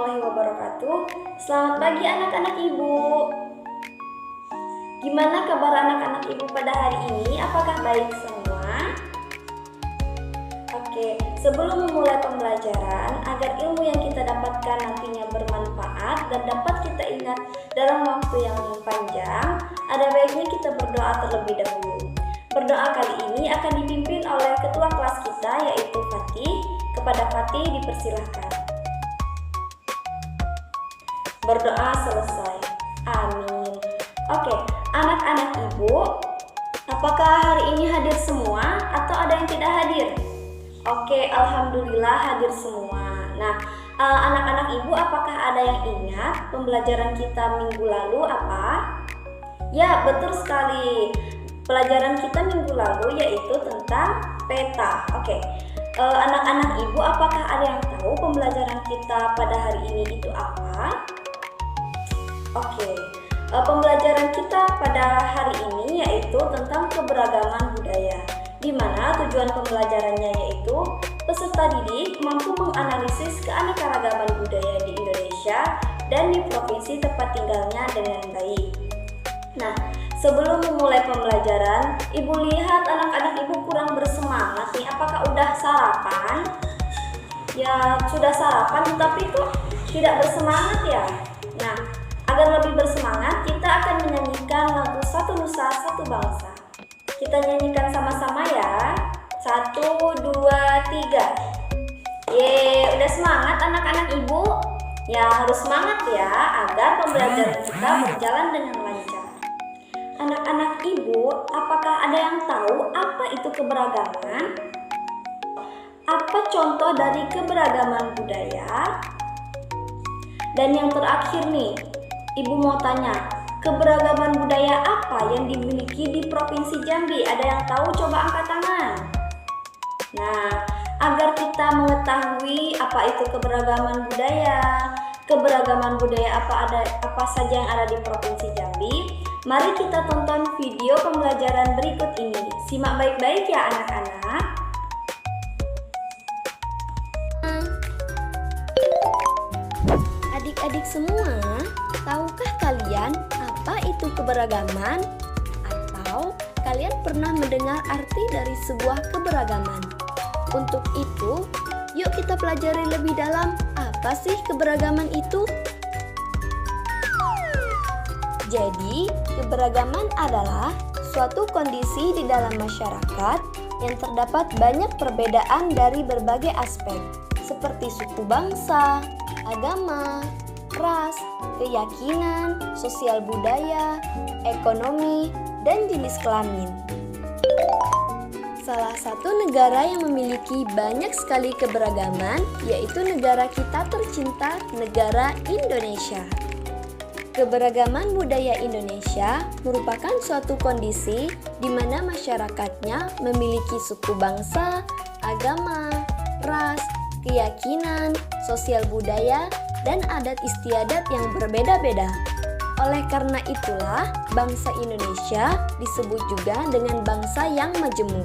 warahmatullahi wabarakatuh. Selamat pagi anak-anak ibu. Gimana kabar anak-anak ibu pada hari ini? Apakah baik semua? Oke, sebelum memulai pembelajaran, agar ilmu yang kita dapatkan nantinya bermanfaat dan dapat kita ingat dalam waktu yang panjang, ada baiknya kita berdoa terlebih dahulu. Berdoa kali ini akan dipimpin oleh ketua kelas kita, yaitu Fatih. Kepada Fatih dipersilahkan. Berdoa selesai. Amin. Oke, anak-anak ibu, apakah hari ini hadir semua atau ada yang tidak hadir? Oke, alhamdulillah hadir semua. Nah, anak-anak ibu, apakah ada yang ingat pembelajaran kita minggu lalu apa? Ya, betul sekali. Pelajaran kita minggu lalu yaitu tentang peta. Oke. Anak-anak ibu, apakah ada yang tahu pembelajaran kita pada hari ini itu apa? Oke, pembelajaran kita pada hari ini yaitu tentang keberagaman budaya, di mana tujuan pembelajarannya yaitu peserta didik mampu menganalisis keanekaragaman budaya di Indonesia dan di provinsi tempat tinggalnya dengan baik. Nah, sebelum memulai pembelajaran, ibu lihat anak-anak ibu kurang bersemangat nih. Apakah udah sarapan? Ya, sudah sarapan tapi kok tidak bersemangat ya? Nah, agar lebih bersemangat, kita akan menyanyikan lagu Satu Nusa Satu Bangsa. Kita nyanyikan sama-sama ya. 1, 2, 3. Yeay, udah semangat anak-anak ibu? Ya, harus semangat ya, agar pembelajaran kita berjalan dengan lancar. Anak-anak ibu, apakah ada yang tahu apa itu keberagaman? Apa contoh dari keberagaman budaya? Dan yang terakhir nih, ibu mau tanya, keberagaman budaya apa yang dimiliki di Provinsi Jambi? Ada yang tahu? Coba angkat tangan. Nah, agar kita mengetahui apa itu keberagaman budaya apa saja yang ada di Provinsi Jambi, mari kita tonton video pembelajaran berikut ini. Simak baik-baik ya anak-anak. Adik-adik semua, tahukah kalian apa itu keberagaman? Atau kalian pernah mendengar arti dari sebuah keberagaman? Untuk itu, yuk kita pelajari lebih dalam apa sih keberagaman itu? Jadi, keberagaman adalah suatu kondisi di dalam masyarakat yang terdapat banyak perbedaan dari berbagai aspek, seperti suku bangsa, agama, ras, keyakinan, sosial budaya, ekonomi, dan jenis kelamin. Salah satu negara yang memiliki banyak sekali keberagaman yaitu negara kita tercinta, negara Indonesia. Keberagaman budaya Indonesia merupakan suatu kondisi di mana masyarakatnya memiliki suku bangsa, agama, ras, keyakinan, sosial budaya, dan adat istiadat yang berbeda-beda. Oleh karena itulah, bangsa Indonesia disebut juga dengan bangsa yang majemuk.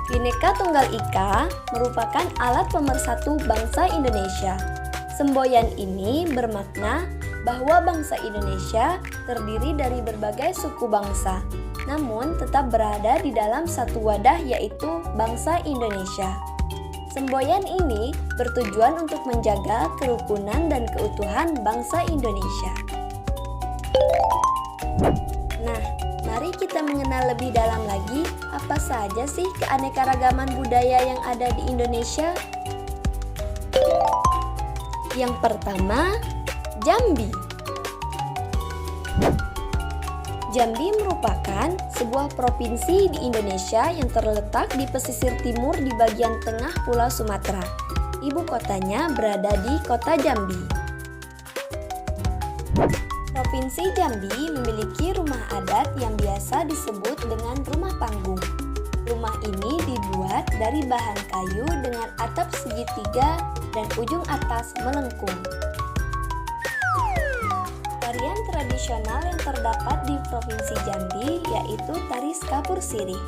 Bhinneka Tunggal Ika merupakan alat pemersatu bangsa Indonesia. Semboyan ini bermakna bahwa bangsa Indonesia terdiri dari berbagai suku bangsa, namun tetap berada di dalam satu wadah yaitu bangsa Indonesia. Semboyan ini bertujuan untuk menjaga kerukunan dan keutuhan bangsa Indonesia. Nah, mari kita mengenal lebih dalam lagi apa saja sih keanekaragaman budaya yang ada di Indonesia. Yang pertama, Jambi. Jambi merupakan sebuah provinsi di Indonesia yang terletak di pesisir timur di bagian tengah Pulau Sumatera. Ibu kotanya berada di Kota Jambi. Provinsi Jambi memiliki rumah adat yang biasa disebut dengan rumah panggung. Rumah ini dibuat dari bahan kayu dengan atap segitiga dan ujung atas melengkung. Tarian tradisional yang terdapat di Provinsi Jambi yaitu tari Skapur Sirih.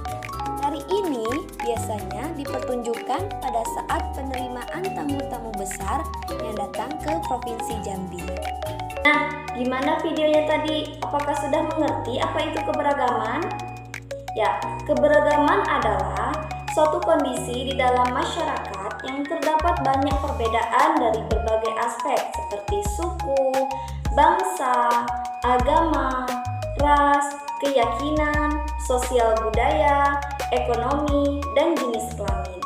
Tari Jambi ini biasanya dipertunjukkan pada saat penerimaan tamu-tamu besar yang datang ke Provinsi Jambi. Nah, gimana videonya tadi? Apakah sudah mengerti apa itu keberagaman? Ya, keberagaman adalah suatu kondisi di dalam masyarakat yang terdapat banyak perbedaan dari berbagai aspek seperti suku, bangsa, agama, ras, keyakinan, sosial budaya, ekonomi, dan jenis kelamin.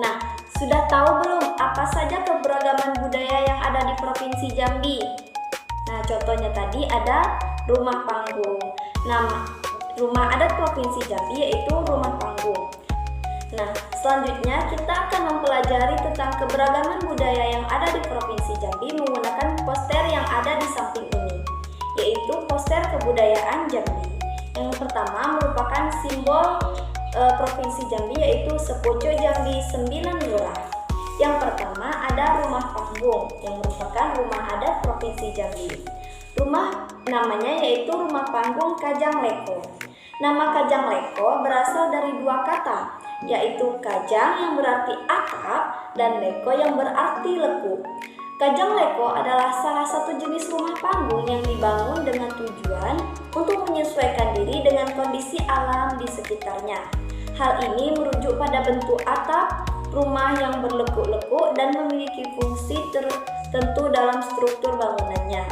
Nah, sudah tahu belum apa saja keberagaman budaya yang ada di Provinsi Jambi? Nah, contohnya tadi ada rumah panggung. Nama rumah adat Provinsi Jambi yaitu rumah panggung. Nah, selanjutnya kita akan mempelajari tentang keberagaman budaya yang ada di Provinsi Jambi menggunakan poster yang ada di samping ini, yaitu poster kebudayaan Jambi. Yang pertama merupakan simbol Provinsi Jambi yaitu Sepoco Jambi 9 Lurah. Yang pertama ada rumah panggung yang merupakan rumah adat Provinsi Jambi. Rumah namanya yaitu rumah panggung Kajang Leko. Nama Kajang Leko berasal dari dua kata, yaitu kajang yang berarti atap dan leko yang berarti leku. Kajang Leko adalah salah satu jenis rumah panggung yang dibangun dengan tujuan untuk menyesuaikan diri dengan kondisi alam di sekitarnya. Hal ini merujuk pada bentuk atap rumah yang berlekuk-lekuk dan memiliki fungsi tertentu dalam struktur bangunannya.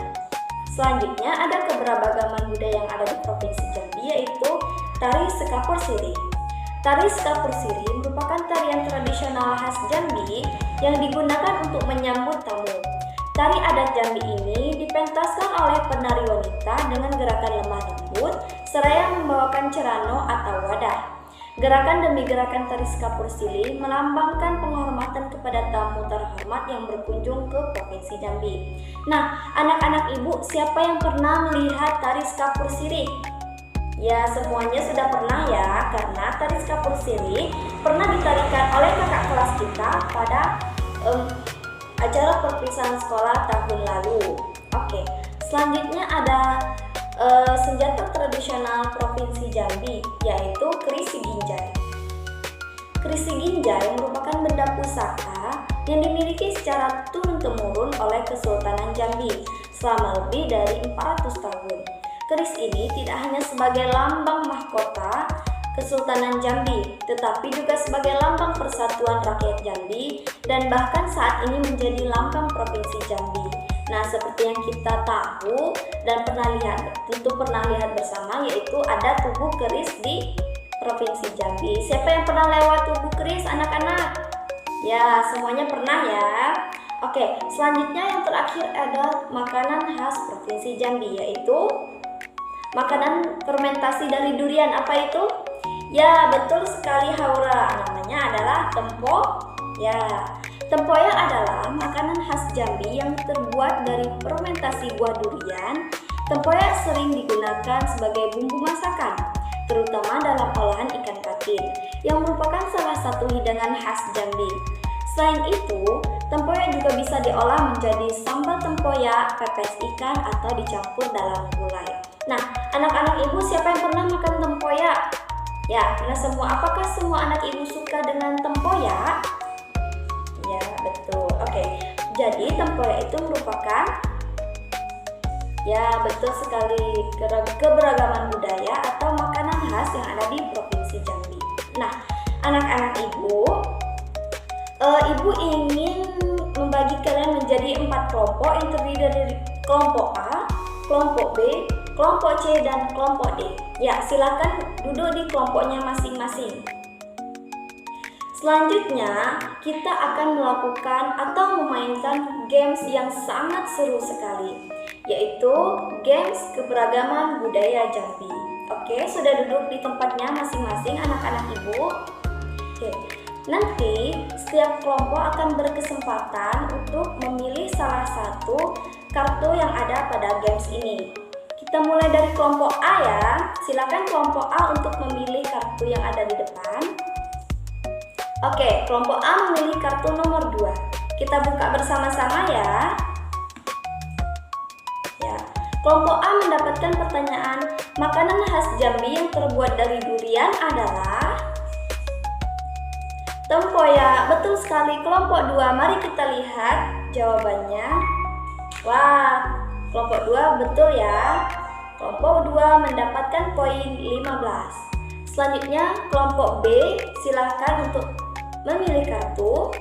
Selanjutnya ada keberagaman budaya yang ada di Provinsi Jambi yaitu tari Sekapur Siri. Tari Sekapur Siri merupakan tarian tradisional khas Jambi yang digunakan untuk menyambut tamu. Tari adat Jambi ini dipentaskan oleh penari wanita dengan gerakan lemah lembut seraya membawakan cerano atau wadah. Gerakan demi gerakan tari Sekapur Siri melambangkan penghormatan kepada tamu terhormat yang berkunjung ke Provinsi Jambi. Nah, anak-anak ibu, siapa yang pernah melihat tari Sekapur Siri? Ya, semuanya sudah pernah ya, karena tari Sekapur Siri pernah ditarikan oleh kakak kelas kita pada acara perpisahan sekolah tahun lalu. Oke, selanjutnya ada senjata tradisional Provinsi Jambi, yaitu kerisi ginjai. Kerisi ginjai merupakan benda pusaka yang dimiliki secara turun-temurun oleh Kesultanan Jambi selama lebih dari 400 tahun. Keris ini tidak hanya sebagai lambang mahkota Kesultanan Jambi, tetapi juga sebagai lambang persatuan rakyat Jambi dan bahkan saat ini menjadi lambang Provinsi Jambi. Nah, seperti yang kita tahu dan tentu pernah lihat bersama, yaitu ada tugu keris di Provinsi Jambi. Siapa yang pernah lewat tugu keris, anak-anak? Ya, semuanya pernah ya. Oke, selanjutnya yang terakhir ada makanan khas Provinsi Jambi, yaitu makanan fermentasi dari durian. Apa itu? Ya, betul sekali Haura. Namanya adalah tempo. Ya, tempoyak adalah makanan khas Jambi yang terbuat dari fermentasi buah durian. Tempoyak sering digunakan sebagai bumbu masakan, terutama dalam olahan ikan patin, yang merupakan salah satu hidangan khas Jambi. Selain itu, tempoyak juga bisa diolah menjadi sambal tempoyak, pepes ikan, atau dicampur dalam gulai. Nah, anak-anak ibu, siapa yang pernah makan tempoyak? Ya, apakah semua anak ibu suka dengan tempoyak? Ya, betul. Oke, jadi tempoyak itu merupakan, ya betul sekali, keberagaman budaya atau makanan khas yang ada di Provinsi Jambi. Nah, anak-anak ibu, ibu ingin membagi kalian menjadi 4 kelompok yang terdiri dari kelompok A, kelompok B, kelompok C, dan kelompok D. Ya, silakan duduk di kelompoknya masing-masing. Selanjutnya, kita akan melakukan atau memainkan games yang sangat seru sekali, yaitu games keberagaman budaya Jambi. Oke, sudah duduk di tempatnya masing-masing anak-anak ibu? Oke, nanti setiap kelompok akan berkesempatan untuk memilih salah satu kartu yang ada pada games ini. Kita mulai dari kelompok A ya. Silakan kelompok A untuk memilih kartu yang ada di depan. Oke, kelompok A memilih kartu nomor 2. Kita buka bersama-sama ya. Ya, kelompok A mendapatkan pertanyaan, makanan khas Jambi yang terbuat dari durian adalah? Tempoyak, betul sekali. Kelompok 2, mari kita lihat jawabannya. Wah, kelompok 2 betul ya. Kelompok 2 mendapatkan poin 15. Selanjutnya kelompok B, silahkan untuk memilih kartu.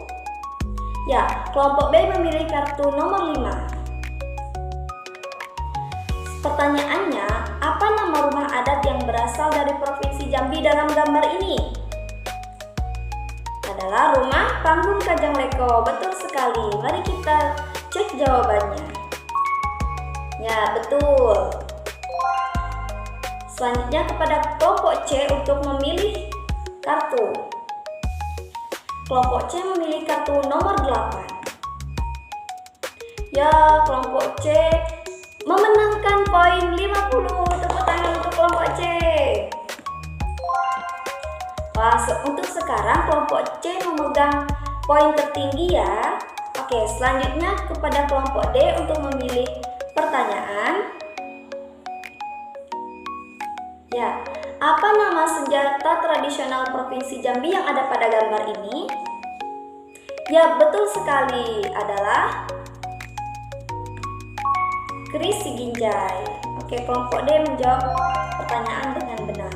Ya, kelompok B memilih kartu nomor 5. Pertanyaannya, apa nama rumah adat yang berasal dari Provinsi Jambi dalam gambar ini? Adalah rumah Panggung Kajang Leko. Betul sekali. Mari kita cek jawabannya. Ya, betul. Selanjutnya kepada kelompok C untuk memilih kartu. Kelompok C memilih kartu nomor 8. Ya, kelompok C memenangkan poin 50. Tepuk tangan untuk kelompok C. Wah, untuk sekarang kelompok C memegang poin tertinggi ya. Oke, selanjutnya kepada kelompok D untuk memilih pertanyaan. Ya, apa nama senjata tradisional Provinsi Jambi yang ada pada gambar ini? Ya, betul sekali, adalah keris Ginjai. Oke, kelompok D menjawab pertanyaan dengan benar.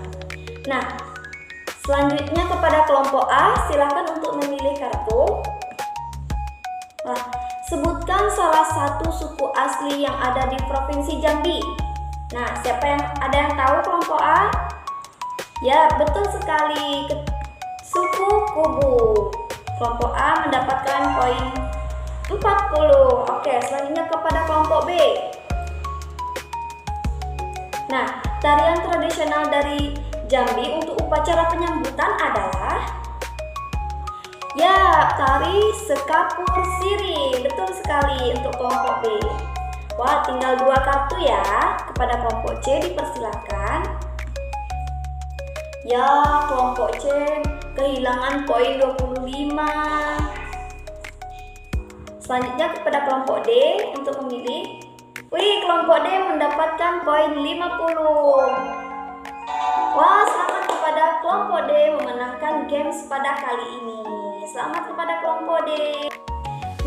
Nah, selanjutnya kepada kelompok A, silakan untuk memilih kartu. Nah, sebutkan salah satu suku asli yang ada di Provinsi Jambi. Nah, ada yang tahu kelompok A? Ya, betul sekali, suku Kubu. Kelompok A mendapatkan poin 40. Oke, selanjutnya kepada kelompok B. Nah, tarian tradisional dari Jambi untuk upacara penyambutan adalah ya, tari Sekapur Siri. Betul sekali untuk kelompok B. Wah, tinggal 2 kartu ya. Kepada kelompok C dipersilakan. Ya, kelompok C kehilangan poin 25. Selanjutnya kepada kelompok D untuk memilih. Wih, kelompok D mendapatkan poin 50. Wah, selamat kepada kelompok D memenangkan games pada kali ini. Selamat kepada kelompok D.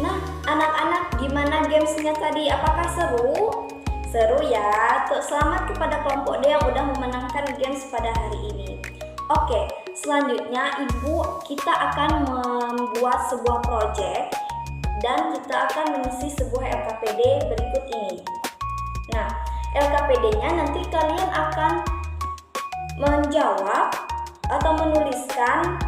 Nah, anak-anak, gimana gamesnya tadi? Apakah seru? Seru ya. Selamat kepada kelompok D yang udah memenangkan games pada hari ini. Oke, selanjutnya kita akan membuat sebuah project dan kita akan mengisi sebuah LKPD berikut ini. Nah, LKPD-nya nanti kalian akan menjawab atau menuliskan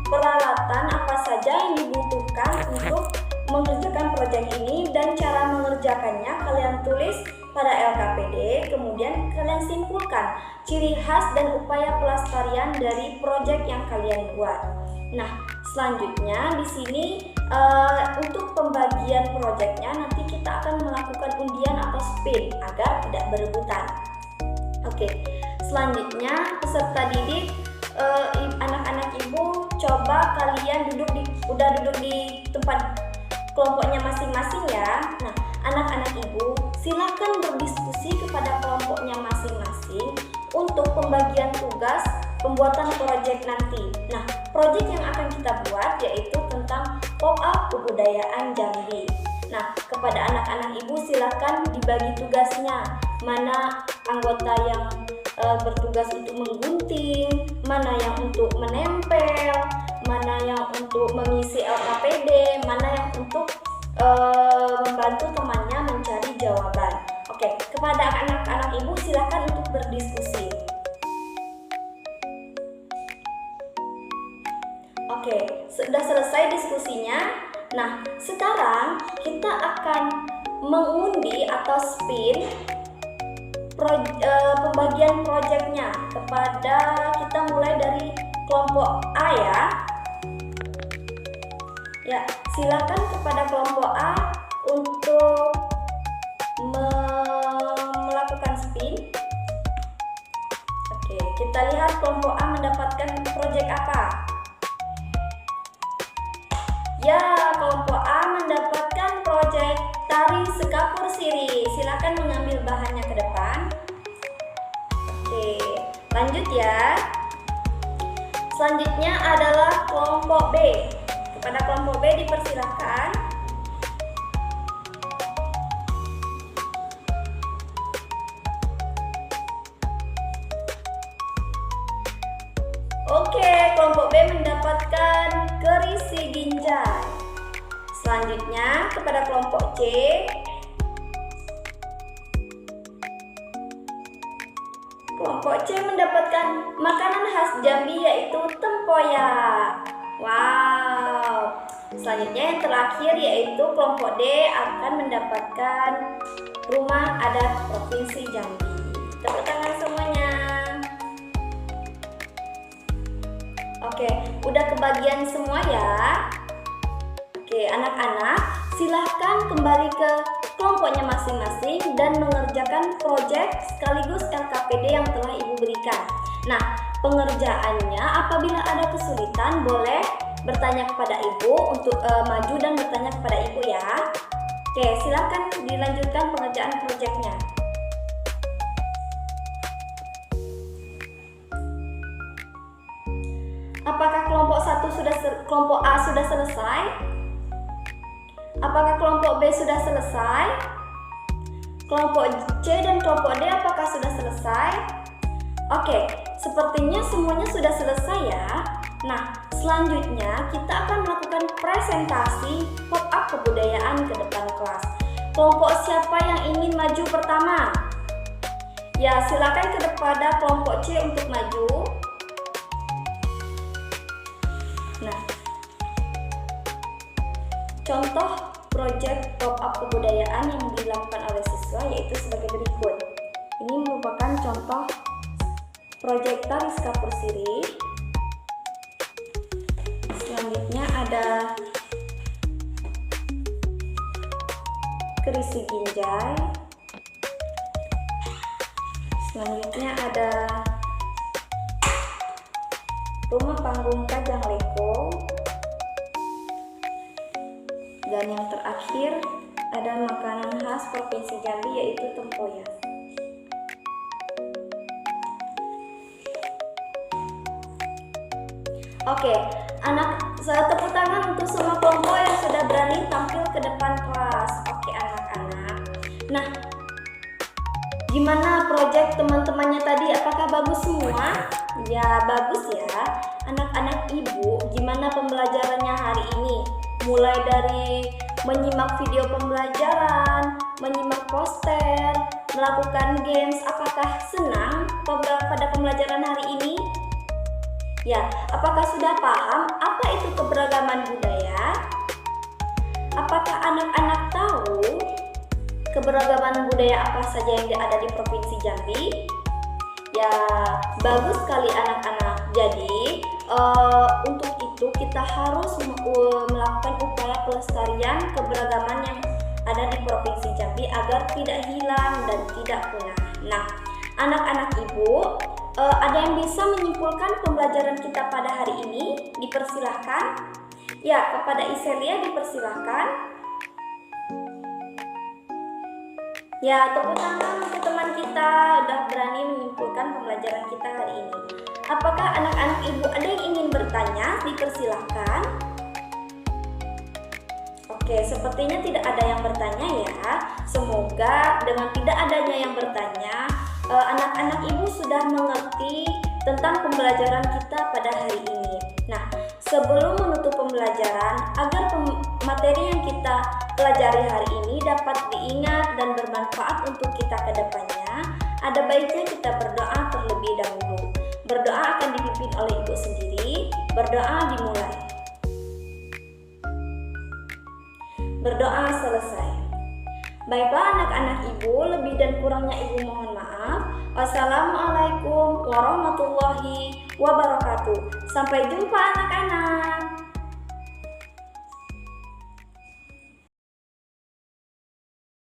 peralatan apa saja yang dibutuhkan untuk mengerjakan proyek ini, dan cara mengerjakannya kalian tulis pada LKPD. Kemudian kalian simpulkan ciri khas dan upaya pelestarian dari proyek yang kalian buat. Nah, selanjutnya di sini untuk pembagian proyeknya nanti kita akan melakukan undian atau spin agar tidak berebutan. Oke, selanjutnya peserta didik, anak-anak ibu, coba kalian udah duduk di tempat kelompoknya masing-masing ya. Nah, anak-anak ibu silakan berdiskusi kepada kelompoknya masing-masing untuk pembagian tugas pembuatan proyek nanti. Nah, proyek yang akan kita buat yaitu tentang pop-up kebudayaan Jambi. Nah, kepada anak-anak ibu silakan dibagi tugasnya. Mana anggota yang bertugas untuk menggunting, mana yang untuk menempel, mana yang untuk mengisi LKPD, mana yang untuk membantu temannya mencari jawaban. Oke, kepada anak-anak ibu silakan untuk berdiskusi. Oke, sudah selesai diskusinya. Nah, sekarang kita akan mengundi atau spin pembagian proyeknya kepada kita mulai dari kelompok A ya. Ya, silakan kepada kelompok A untuk melakukan spin. Oke, kita lihat kelompok A mendapatkan proyek apa. Ya, kelompok A mendapatkan proyek tari Sekapur Siri. Silakan mengambil bahannya ke depan. Oke, lanjut ya. Selanjutnya adalah kelompok B. Kepada kelompok B dipersilakan. Oke, kelompok B mendapatkan kerisi ginjal. Selanjutnya kepada kelompok C. Kelompok C mendapatkan makanan khas Jambi yaitu tempoyak. Wow. Selanjutnya yang terakhir yaitu kelompok D akan mendapatkan rumah adat Provinsi Jambi. Tepuk tangan semuanya. Oke, udah kebagian semua ya. Oke, anak-anak silahkan kembali ke kelompoknya masing-masing dan mengerjakan proyek sekaligus LKPD yang telah Ibu berikan. Nah, pengerjaannya apabila ada kesulitan boleh bertanya kepada Ibu untuk maju dan bertanya kepada Ibu ya. Oke, silahkan dilanjutkan pengerjaan proyeknya. Apakah kelompok A sudah selesai? Apakah kelompok B sudah selesai? Kelompok C dan kelompok D apakah sudah selesai? Oke, sepertinya semuanya sudah selesai ya. Nah, selanjutnya kita akan melakukan presentasi pop-up kebudayaan ke depan kelas. Kelompok siapa yang ingin maju pertama? Ya, silakan kepada kelompok C untuk maju. Nah, contoh proyek pop-up kebudayaan yang dilakukan oleh siswa yaitu sebagai berikut. Ini merupakan contoh proyek tari kapur sirih. Selanjutnya ada kerisi ginjal. Selanjutnya ada rumah panggung Kajang Leko. Dan yang terakhir ada makanan khas Provinsi Jambi yaitu tempoyak. Oke, tepuk tangan untuk semua kelompok yang sudah berani tampil ke depan kelas. Oke anak-anak. Nah, gimana proyek teman-temannya tadi? Apakah bagus semua? Ya bagus ya. Anak-anak Ibu, gimana pembelajarannya hari ini? Mulai dari menyimak video pembelajaran, menyimak poster, melakukan games. Apakah senang pada pembelajaran hari ini? Ya, apakah sudah paham apa itu keberagaman budaya? Apakah anak-anak tahu keberagaman budaya apa saja yang ada di Provinsi Jambi? Ya, bagus sekali anak-anak. Jadi, untuk itu kita harus melakukan upaya pelestarian keberagaman yang ada di Provinsi Jambi agar tidak hilang dan tidak punah. Nah, anak-anak Ibu, ada yang bisa menyimpulkan pembelajaran kita pada hari ini? Dipersilahkan. Ya, kepada Iselia dipersilahkan. Ya, tepuk tangan untuk teman kita udah berani menyimpulkan pembelajaran kita hari ini. Apakah anak-anak Ibu ada yang ingin bertanya? Dipersilahkan. Oke, sepertinya tidak ada yang bertanya ya. Semoga dengan tidak adanya yang bertanya, anak-anak Ibu sudah mengerti tentang pembelajaran kita pada hari ini. Nah, sebelum menutup pembelajaran, agar materi yang kita pelajari hari ini dapat diingat dan bermanfaat untuk kita ke depannya, ada baiknya kita berdoa terlebih dahulu. Berdoa akan dipimpin oleh Ibu sendiri. Berdoa dimulai. Berdoa selesai. Baiklah anak-anak Ibu, lebih dan kurangnya Ibu mohon maaf. Wassalamualaikum warahmatullahi wabarakatuh. Sampai jumpa anak-anak.